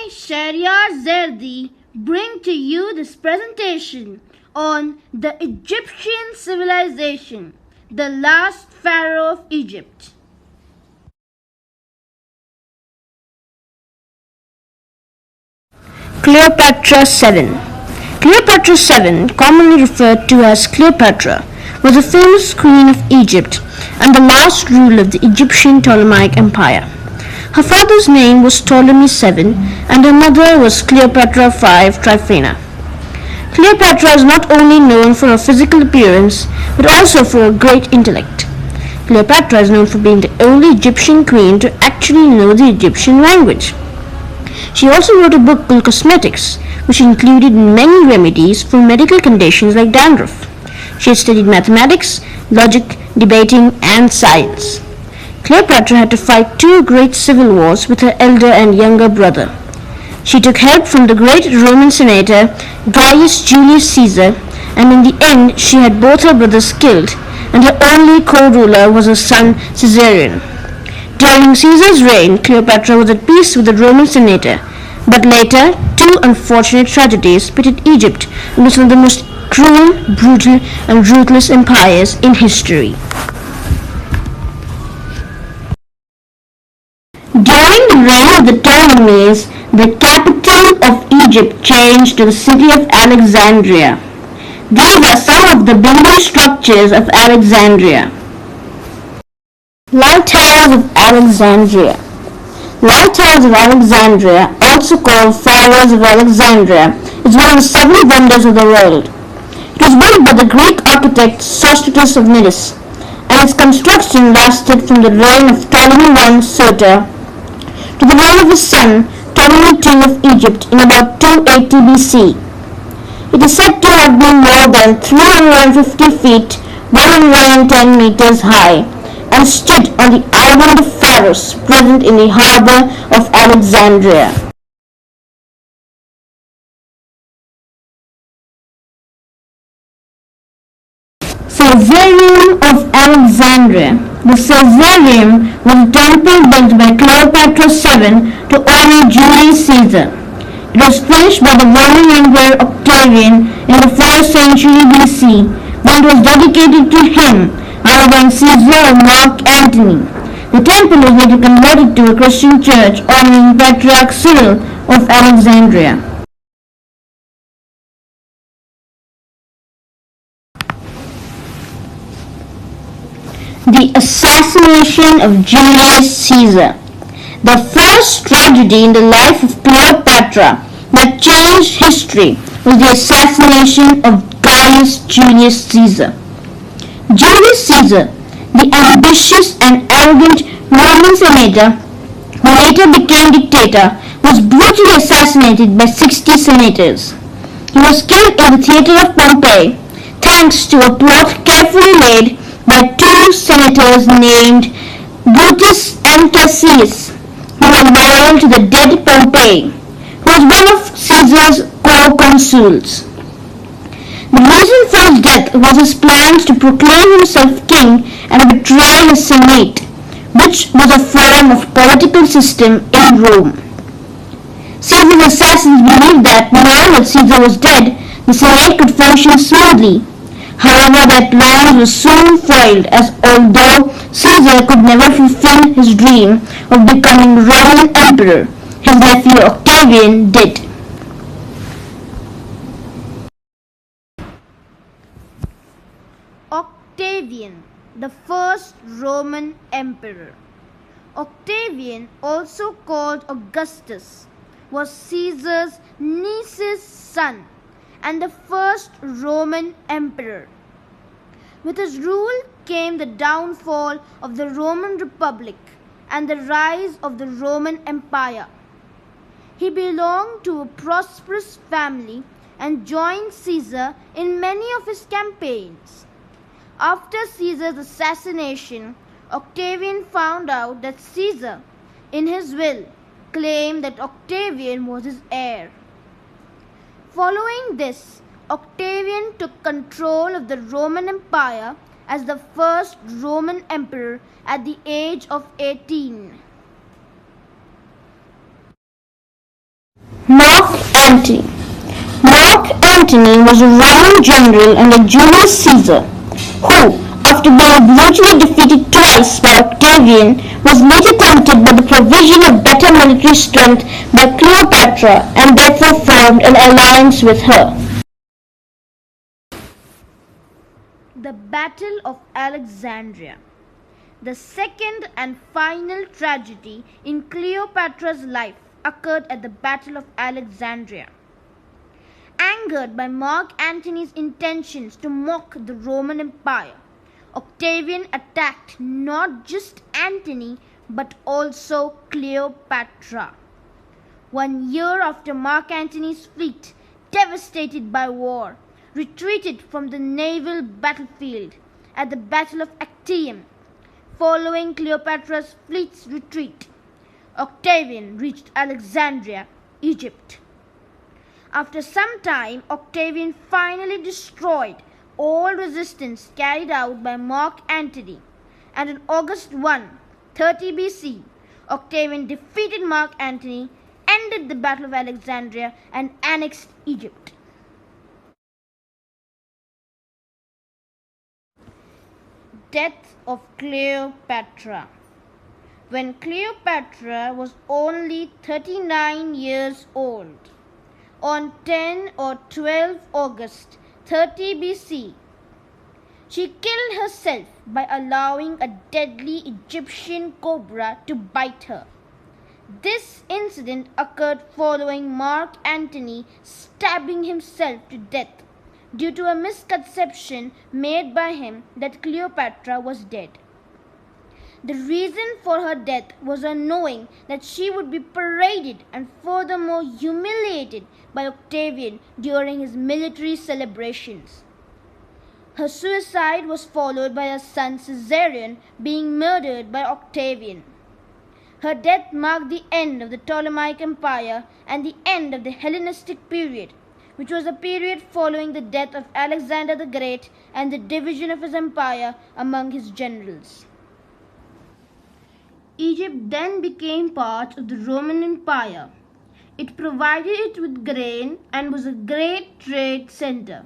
I, Shehryaar Zerdi, bring to you this presentation on the Egyptian civilization, the last pharaoh of Egypt. Cleopatra 7. Cleopatra 7, commonly referred to as Cleopatra, was a famous queen of Egypt and the last ruler of the Egyptian Ptolemaic Empire. Her father's name was Ptolemy 7 and her mother was Cleopatra 5 Tryphena. Cleopatra is not only known for her physical appearance but also for her great intellect. Cleopatra is known for being the only Egyptian queen to actually know the Egyptian language. She also wrote a book called Cosmetics, which included many remedies for medical conditions like dandruff. She had studied mathematics, logic, debating, and science. Cleopatra had to fight two great civil wars with her elder and younger brother. She took help from the great Roman senator Gaius Julius Caesar, and in the end she had both her brothers killed, and her only co-ruler was her son Shehryaar. During Caesar's reign, Cleopatra was at peace with the Roman senator, but later two unfortunate tragedies pitted Egypt against one of the most cruel, brutal, and ruthless empires in history. During the reign of the Ptolemies, the capital of Egypt changed to the city of Alexandria. These are some of the building structures of Alexandria. Lighthouse of Alexandria. Lighthouse of Alexandria, also called Pharos of Alexandria, is one of the seven wonders of the world. It was built by the Greek architect Sostratus of Milos, and its construction lasted from the reign of Ptolemy I Soter to the reign of his son Ptolemy II of Egypt in about 280 BC. It is said to have been more than 350 feet, 110 meters high, and stood on the island of Pharos, present in the harbour of Alexandria. Caesareum of Alexandria. The Caesareum was a temple built by Cleopatra 7 to honor Julius Caesar. It was finished by the Roman Emperor Octavian in the 1st century BC, when it was dedicated to him rather than Caesar or Mark Antony. The temple was later converted to a Christian church honoring Patriarch Cyril of Alexandria. The assassination of Julius Caesar. The first tragedy in the life of Cleopatra that changed history was the assassination of Gaius Julius Caesar. Julius Caesar, the ambitious and arrogant Roman senator who later became dictator, was brutally assassinated by 60 senators. He was killed in the theatre of Pompeii thanks to a plot carefully laid by two senators named Brutus and Cassius, who were loyal to the dead Pompey, who was one of Caesar's co-consuls. The reason for his death was his plans to proclaim himself king and betray his senate, which was a form of political system in Rome. Caesar's assassins believed that now that Caesar was dead, the senate could function smoothly. However, their plans were soon foiled, as although Caesar could never fulfill his dream of becoming Roman emperor, his nephew Octavian did. Octavian, the first Roman emperor. Octavian, also called Augustus, was Caesar's niece's son and the first Roman emperor. With his rule came the downfall of the Roman Republic and the rise of the Roman Empire. He belonged to a prosperous family and joined Caesar in many of his campaigns. After Caesar's assassination, Octavian found out that Caesar, in his will, claimed that Octavian was his heir. Following this, Octavian took control of the Roman Empire as the first Roman emperor at the age of 18. Antony. Mark Antony was a Roman general under Julius Caesar, who, after being brutally defeated twice by Octavian, was later tempted by the provision of better military strength by Cleopatra and therefore formed an alliance with her. The Battle of Alexandria. The second and final tragedy in Cleopatra's life occurred at the Battle of Alexandria. Angered by Mark Antony's intentions to mock the Roman Empire, Octavian attacked not just Antony but also Cleopatra. 1 year after Mark Antony's fleet, devastated by war, retreated from the naval battlefield at the Battle of Actium, following Cleopatra's fleet's retreat, Octavian reached Alexandria, Egypt. After some time, Octavian finally destroyed all resistance carried out by Mark Antony, and on August 1, 30 BC, Octavian defeated Mark Antony, ended the Battle of Alexandria, and annexed Egypt. Death of Cleopatra. When Cleopatra was only 39 years old, on 10 or 12 August 30 BC, she killed herself by allowing a deadly Egyptian cobra to bite her. This incident occurred following Mark Antony stabbing himself to death due to a misconception made by him that Cleopatra was dead. The reason for her death was her knowing that she would be paraded and furthermore humiliated by Octavian during his military celebrations. Her suicide was followed by her son Shehryaar being murdered by Octavian. Her death marked the end of the Ptolemaic Empire and the end of the Hellenistic period, which was a period following the death of Alexander the Great and the division of his empire among his generals. Egypt then became part of the Roman Empire. It provided it with grain and was a great trade center.